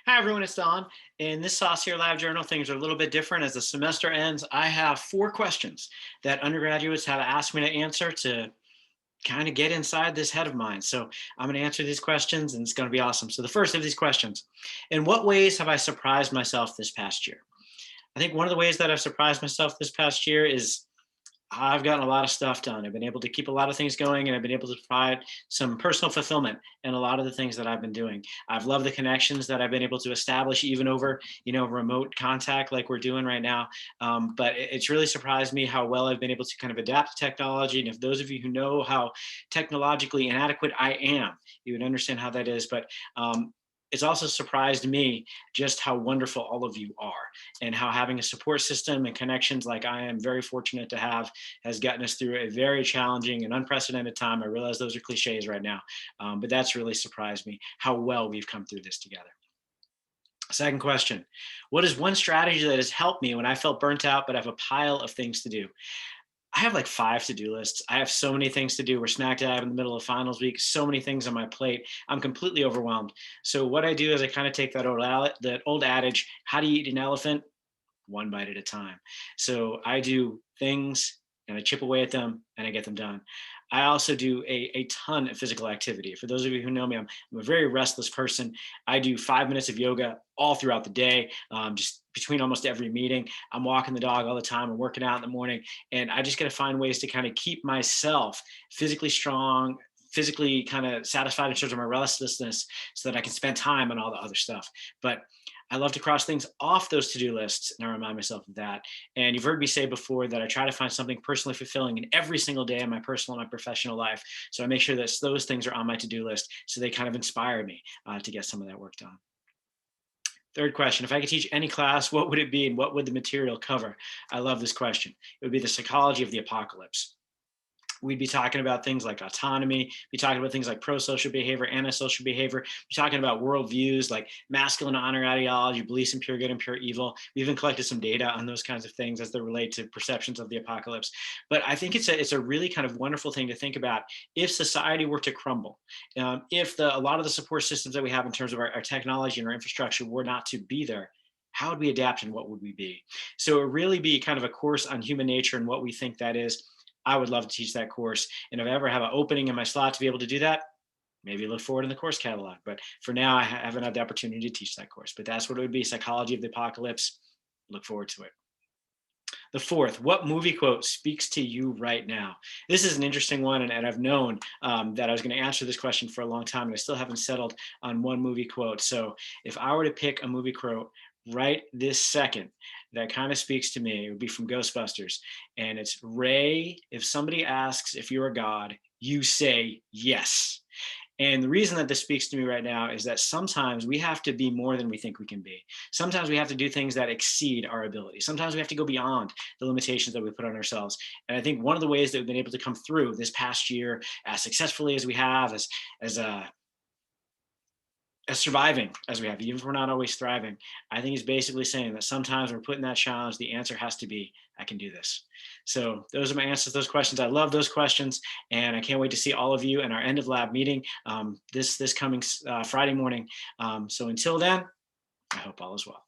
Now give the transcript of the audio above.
Hi everyone, it's Don. In this Saucier Lab Journal, things are a little bit different. As the semester ends, I have 4 questions that undergraduates have asked me to answer to kind of get inside this head of mine. So I'm going to answer these questions and it's going to be awesome. So the first of these questions, in what ways have I surprised myself this past year? I think one of the ways that I've surprised myself this past year is I've gotten a lot of stuff done. I've been able to keep a lot of things going and I've been able to provide some personal fulfillment in a lot of the things that I've been doing. I've loved the connections that I've been able to establish even over, remote contact like we're doing right now. But it's really surprised me how well I've been able to kind of adapt to technology. And if those of you who know how technologically inadequate I am, you would understand how that is. But it's also surprised me just how wonderful all of you are and how having a support system and connections like I am very fortunate to have has gotten us through a very challenging and unprecedented time. I realize those are cliches right now, but that's really surprised me how well we've come through this together. Second question, what is one strategy that has helped me when I felt burnt out but have a pile of things to do? I have like 5 to-do lists. I have so many things to do. We're smack dab in the middle of finals week. So many things on my plate. I'm completely overwhelmed. So what I do is I kind of take that old adage, how do you eat an elephant? One bite at a time. So I do things and I chip away at them and I get them done. I also do a ton of physical activity. For those of you who know me, I'm a very restless person. I do 5 minutes of yoga all throughout the day, just between almost every meeting. I'm walking the dog all the time. I'm working out in the morning. And I just got to find ways to kind of keep myself physically strong, physically kind of satisfied in terms of my restlessness so that I can spend time on all the other stuff. But I love to cross things off those to-do lists and I remind myself of that. And you've heard me say before that I try to find something personally fulfilling in every single day of my personal and my professional life. So I make sure that those things are on my to-do list so they kind of inspire me to get some of that work done. Third question, if I could teach any class, what would it be and what would the material cover? I love this question. It would be the psychology of the apocalypse. We'd be talking about things like autonomy, be talking about things like pro-social behavior, antisocial behavior, be talking about worldviews like masculine honor ideology, beliefs in pure good and pure evil. We even collected some data on those kinds of things as they relate to perceptions of the apocalypse. But I think it's a really kind of wonderful thing to think about if society were to crumble, if a lot of the support systems that we have in terms of our technology and our infrastructure were not to be there, how would we adapt and what would we be? So it would really be kind of a course on human nature and what we think that is. I would love to teach that course. And if I ever have an opening in my slot to be able to do that, maybe look forward in the course catalog. But for now, I haven't had the opportunity to teach that course. But that's what it would be, psychology of the apocalypse. Look forward to it. The fourth, what movie quote speaks to you right now? This is an interesting one, and I've known that I was going to answer this question for a long time, and I still haven't settled on one movie quote. So if I were to pick a movie quote right this second that kind of speaks to me, it would be from Ghostbusters. And it's Ray, if somebody asks if you're a god, you say yes. And the reason that this speaks to me right now is that sometimes we have to be more than we think we can be. Sometimes we have to do things that exceed our ability. Sometimes we have to go beyond the limitations that we put on ourselves. And I think one of the ways that we've been able to come through this past year as successfully as we have, as surviving as we have, even if we're not always thriving, I think he's basically saying that sometimes we're put in that challenge, the answer has to be, I can do this. So those are my answers to those questions. I love those questions, and I can't wait to see all of you in our end of lab meeting this coming Friday morning. So until then, I hope all is well.